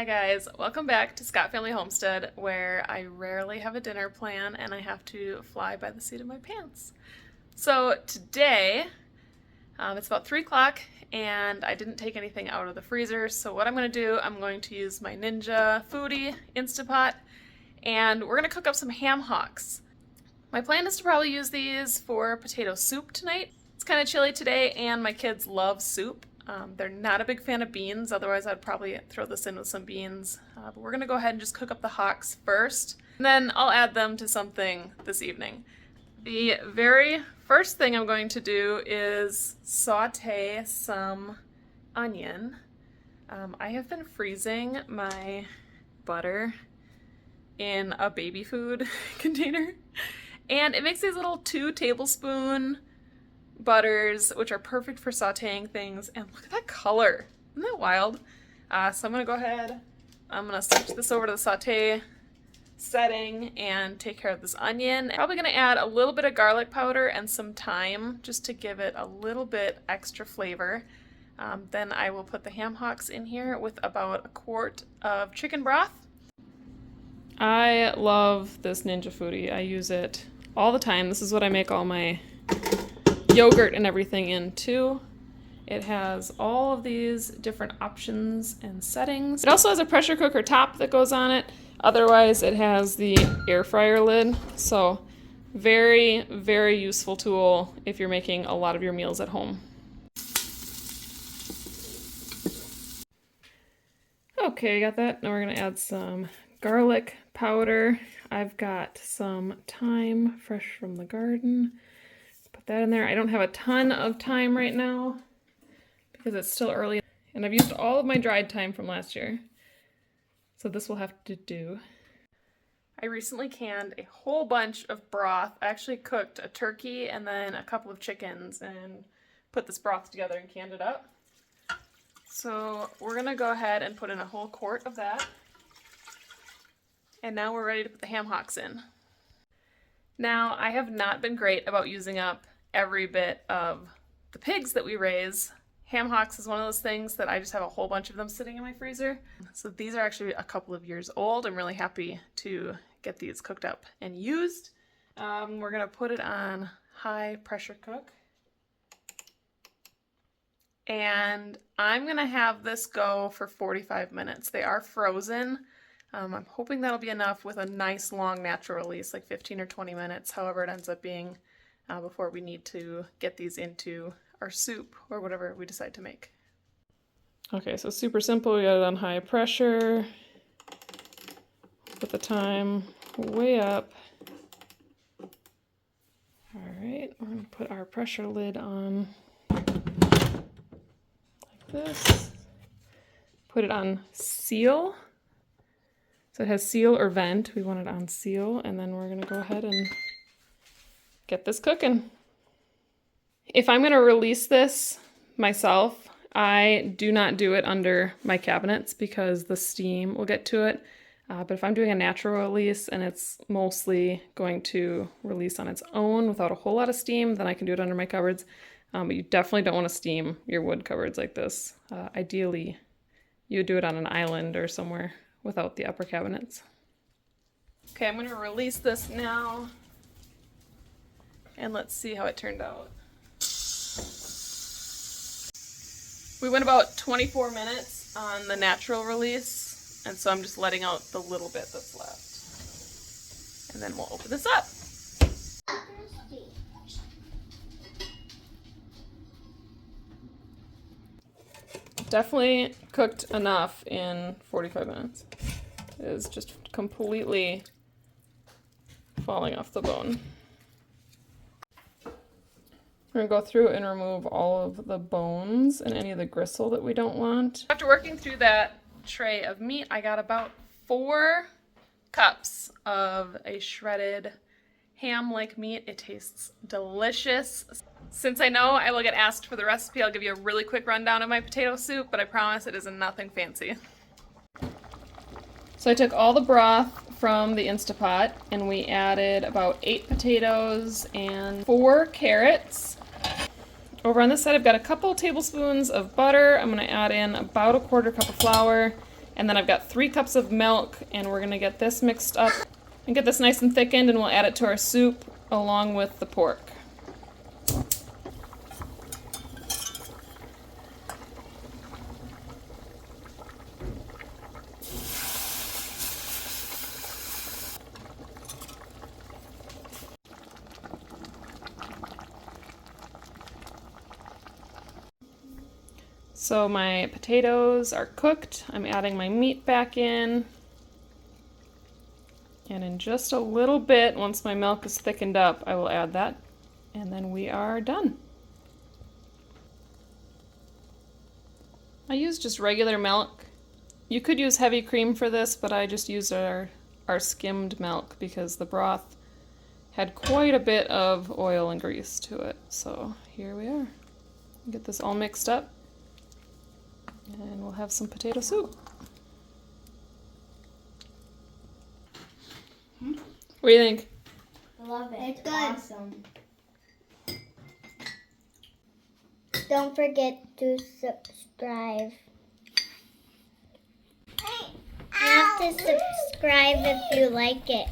Hi guys, welcome back to Scott Family Homestead, where I rarely have a dinner plan and I have to fly by the seat of my pants. So today, it's about 3 o'clock and I didn't take anything out of the freezer, so what I'm going to do, I'm going to use my Ninja Foodi Instapot and we're going to cook up some ham hocks. My plan is to probably use these for potato soup tonight. It's kind of chilly today and my kids love soup. They're not a big fan of beans, otherwise I'd probably throw this in with some beans. But we're going to go ahead and just cook up the hocks first, and then I'll add them to something this evening. The very first thing I'm going to do is saute some onion. I have been freezing my butter in a baby food container, and it makes these little 2 tablespoon butters, which are perfect for sauteing things. And look at that color. Isn't that wild? So I'm going to go ahead, I'm going to switch this over to the saute setting and take care of this onion. Probably going to add a little bit of garlic powder and some thyme just to give it a little bit extra flavor. Then I will put the ham hocks in here with about 1 quart of chicken broth. I love this Ninja Foodi. I use it all the time. This is what I make all my yogurt and everything in too. It has all of these different options and settings. It also has a pressure cooker top that goes on it. Otherwise it has the air fryer lid. So very, very useful tool if you're making a lot of your meals at home. Okay, got that. Now we're gonna add some garlic powder. I've got some thyme fresh from the garden. Put that in there. I don't have a ton of thyme right now because it's still early and I've used all of my dried thyme from last year. So this will have to do. I recently canned a whole bunch of broth. I actually cooked a turkey and then a couple of chickens and put this broth together and canned it up. So we're gonna go ahead and put in a whole quart of that. And now we're ready to put the ham hocks in. Now, I have not been great about using up every bit of the pigs that we raise. Ham hocks is one of those things that I just have a whole bunch of them sitting in my freezer. So these are actually a couple of years old. I'm really happy to get these cooked up and used. We're gonna put it on high pressure cook. And I'm gonna have this go for 45 minutes. They are frozen. I'm hoping that'll be enough with a nice long natural release, like 15 or 20 minutes, however it ends up being, before we need to get these into our soup or whatever we decide to make. Okay, so super simple. We got it on high pressure. Put the time way up. All right, we're gonna put our pressure lid on like this. Put it on seal. So it has seal or vent. We want it on seal, and then we're gonna go ahead and get this cooking. If I'm gonna release this myself, I do not do it under my cabinets because the steam will get to it. But if I'm doing a natural release and it's mostly going to release on its own without a whole lot of steam, then I can do it under my cupboards. But you definitely don't want to steam your wood cupboards like this. Ideally, you would do it on an island or somewhere without the upper cabinets. Okay, I'm gonna release this now and let's see how it turned out. We went about 24 minutes on the natural release, and so I'm just letting out the little bit that's left. And then we'll open this up. Definitely cooked enough in 45 minutes. It is just completely falling off the bone. We're gonna go through and remove all of the bones and any of the gristle that we don't want. After working through that tray of meat, I got about 4 cups of a shredded ham-like meat. It tastes delicious. Since I know I will get asked for the recipe, I'll give you a really quick rundown of my potato soup, but I promise it is nothing fancy. So I took all the broth from the Instapot and we added about 8 potatoes and 4 carrots. Over on this side I've got a couple tablespoons of butter. I'm going to add in about 1/4 cup of flour And then I've got 3 cups of milk, and we're gonna get this mixed up and get this nice and thickened, and we'll add it to our soup along with the pork. So my potatoes are cooked. I'm adding my meat back in. And in just a little bit, once my milk is thickened up, I will add that. And then we are done. I use just regular milk. You could use heavy cream for this, but I just used our skimmed milk because the broth had quite a bit of oil and grease to it. So here we are. Get this all mixed up. And we'll have some potato soup. What do you think? I love it. It's good. Awesome. Don't forget to subscribe. You have to subscribe if you like it.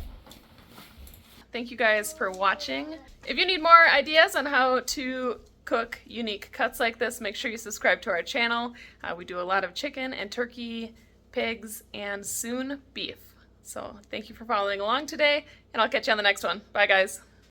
Thank you guys for watching. If you need more ideas on how to cook unique cuts like this, make sure you subscribe to our channel. We do a lot of chicken and turkey, pigs, and soon beef. So thank you for following along today, and I'll catch you on the next one. Bye guys.